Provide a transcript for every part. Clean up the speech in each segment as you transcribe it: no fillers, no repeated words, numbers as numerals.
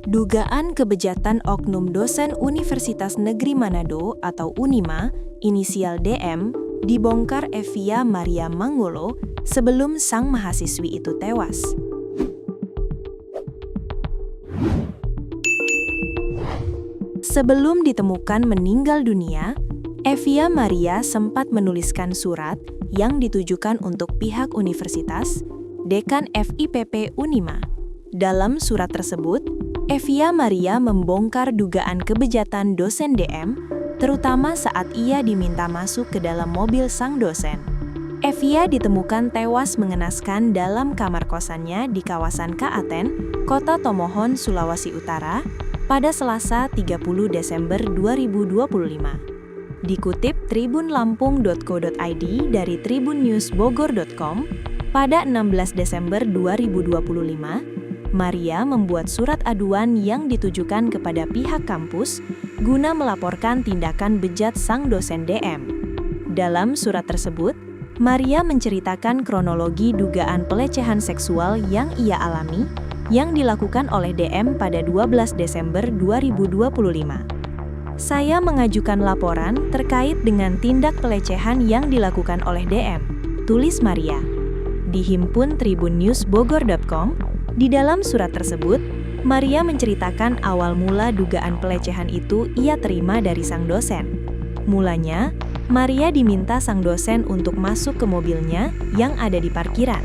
Dugaan kebejatan oknum dosen Universitas Negeri Manado atau UNIMA, inisial DM, dibongkar Evia Maria Manggolo sebelum sang mahasiswi itu tewas. Sebelum ditemukan meninggal dunia, Evia Maria sempat menuliskan surat yang ditujukan untuk pihak universitas, Dekan FIPP UNIMA. Dalam surat tersebut, Evia Maria membongkar dugaan kebejatan dosen DM, terutama saat ia diminta masuk ke dalam mobil sang dosen. Evia ditemukan tewas mengenaskan dalam kamar kosannya di kawasan Kaaten, Kota Tomohon, Sulawesi Utara, pada Selasa 30 Desember 2025. Dikutip tribunlampung.co.id dari tribunnewsbogor.com, pada 16 Desember 2025, Maria membuat surat aduan yang ditujukan kepada pihak kampus guna melaporkan tindakan bejat sang dosen DM. Dalam surat tersebut, Maria menceritakan kronologi dugaan pelecehan seksual yang ia alami yang dilakukan oleh DM pada 12 Desember 2025. Saya mengajukan laporan terkait dengan tindak pelecehan yang dilakukan oleh DM, tulis Maria. Dihimpun tribunnewsbogor.com, di dalam surat tersebut, Maria menceritakan awal mula dugaan pelecehan itu ia terima dari sang dosen. Mulanya, Maria diminta sang dosen untuk masuk ke mobilnya yang ada di parkiran.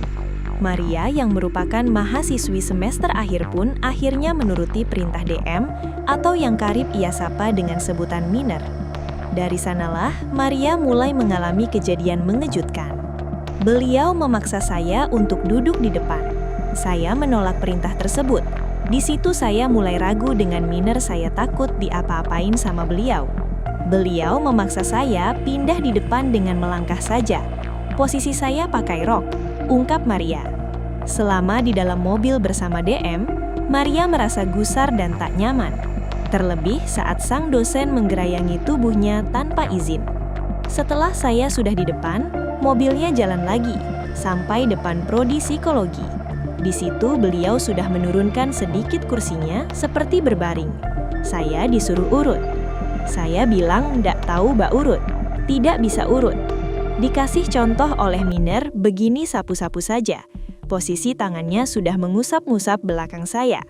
Maria yang merupakan mahasiswi semester akhir pun akhirnya menuruti perintah DM atau yang karib ia sapa dengan sebutan Miner. Dari sanalah, Maria mulai mengalami kejadian mengejutkan. Beliau memaksa saya untuk duduk di depan. Saya menolak perintah tersebut. Di situ saya mulai ragu dengan Miner, saya takut diapa-apain sama beliau. Beliau memaksa saya pindah di depan dengan melangkah saja. Posisi saya pakai rok, ungkap Maria. Selama di dalam mobil bersama DM, Maria merasa gusar dan tak nyaman. Terlebih saat sang dosen menggerayangi tubuhnya tanpa izin. Setelah saya sudah di depan, mobilnya jalan lagi, sampai depan prodi psikologi. Di situ beliau sudah menurunkan sedikit kursinya seperti berbaring. Saya disuruh urut. Saya bilang ndak tahu bak urut, tidak bisa urut. Dikasih contoh oleh Miner, begini sapu-sapu saja. Posisi tangannya sudah mengusap-ngusap belakang saya.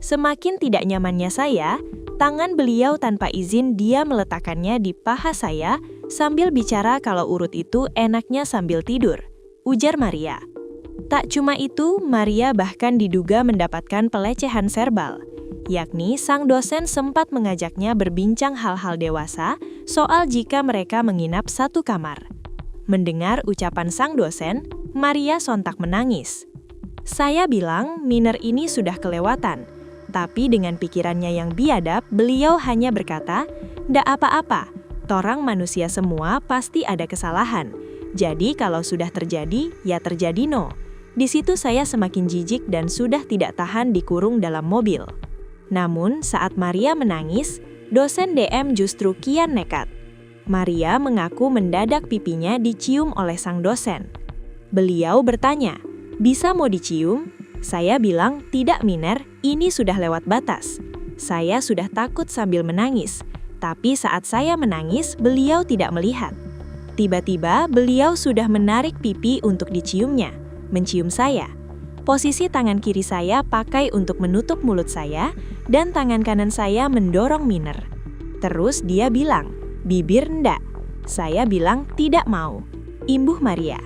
Semakin tidak nyamannya saya, tangan beliau tanpa izin dia meletakkannya di paha saya sambil bicara kalau urut itu enaknya sambil tidur, ujar Maria. Tak cuma itu, Maria bahkan diduga mendapatkan pelecehan verbal, yakni sang dosen sempat mengajaknya berbincang hal-hal dewasa soal jika mereka menginap satu kamar. Mendengar ucapan sang dosen, Maria sontak menangis. Saya bilang Miner ini sudah kelewatan, tapi dengan pikirannya yang biadab, beliau hanya berkata, "Ndak apa-apa, torang manusia semua pasti ada kesalahan. Jadi kalau sudah terjadi, ya terjadi no." Di situ saya semakin jijik dan sudah tidak tahan dikurung dalam mobil. Namun saat Maria menangis, dosen DM justru kian nekat. Maria mengaku mendadak pipinya dicium oleh sang dosen. Beliau bertanya, "Bisa mau dicium?" Saya bilang, "Tidak Miner, ini sudah lewat batas." Saya sudah takut sambil menangis, tapi saat saya menangis, beliau tidak melihat. Tiba-tiba beliau sudah menarik pipi untuk diciumnya. Mencium saya. Posisi tangan kiri saya pakai untuk menutup mulut saya dan tangan kanan saya mendorong Miner. Terus dia bilang, "Bibir ndak?" Saya bilang, "Tidak mau." Imbuh Maria.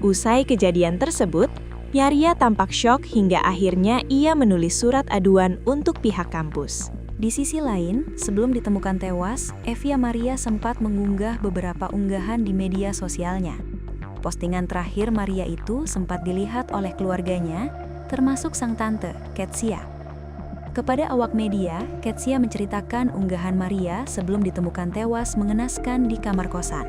Usai kejadian tersebut, Maria tampak syok hingga akhirnya ia menulis surat aduan untuk pihak kampus. Di sisi lain, sebelum ditemukan tewas, Evia Maria sempat mengunggah beberapa unggahan di media sosialnya. Postingan terakhir Maria itu sempat dilihat oleh keluarganya, termasuk sang tante, Ketsia. Kepada awak media, Ketsia menceritakan unggahan Maria sebelum ditemukan tewas mengenaskan di kamar kosan.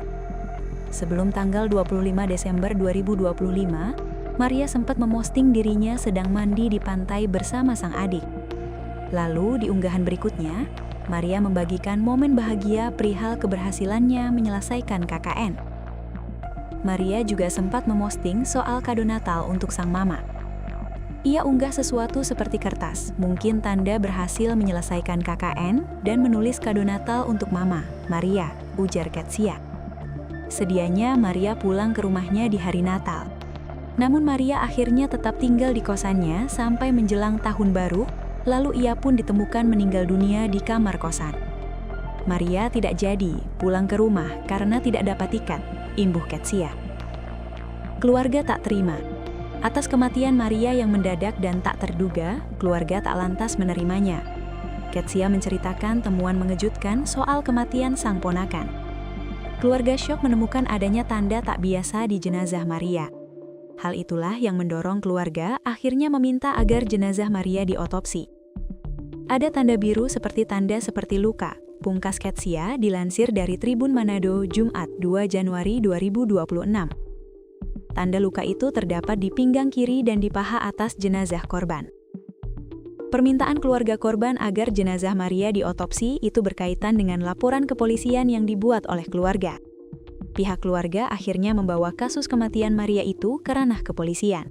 Sebelum tanggal 25 Desember 2025, Maria sempat memosting dirinya sedang mandi di pantai bersama sang adik. Lalu di unggahan berikutnya, Maria membagikan momen bahagia perihal keberhasilannya menyelesaikan KKN. Maria juga sempat memosting soal kado Natal untuk sang mama. Ia unggah sesuatu seperti kertas, mungkin tanda berhasil menyelesaikan KKN, dan menulis kado Natal untuk Mama, Maria, ujar Ketsia. Sedianya Maria pulang ke rumahnya di hari Natal. Namun Maria akhirnya tetap tinggal di kosannya sampai menjelang tahun baru, lalu ia pun ditemukan meninggal dunia di kamar kosan. Maria tidak jadi pulang ke rumah karena tidak dapat tiket, imbuh Ketsia. Keluarga tak terima. Atas kematian Maria yang mendadak dan tak terduga, keluarga tak lantas menerimanya. Ketsia menceritakan temuan mengejutkan soal kematian sang ponakan. Keluarga syok menemukan adanya tanda tak biasa di jenazah Maria. Hal itulah yang mendorong keluarga akhirnya meminta agar jenazah Maria diotopsi. Ada tanda biru seperti luka, pungkas Ketsia dilansir dari Tribun Manado, Jumat 2 Januari 2026. Tanda luka itu terdapat di pinggang kiri dan di paha atas jenazah korban. Permintaan keluarga korban agar jenazah Maria diotopsi itu berkaitan dengan laporan kepolisian yang dibuat oleh keluarga. Pihak keluarga akhirnya membawa kasus kematian Maria itu ke ranah kepolisian.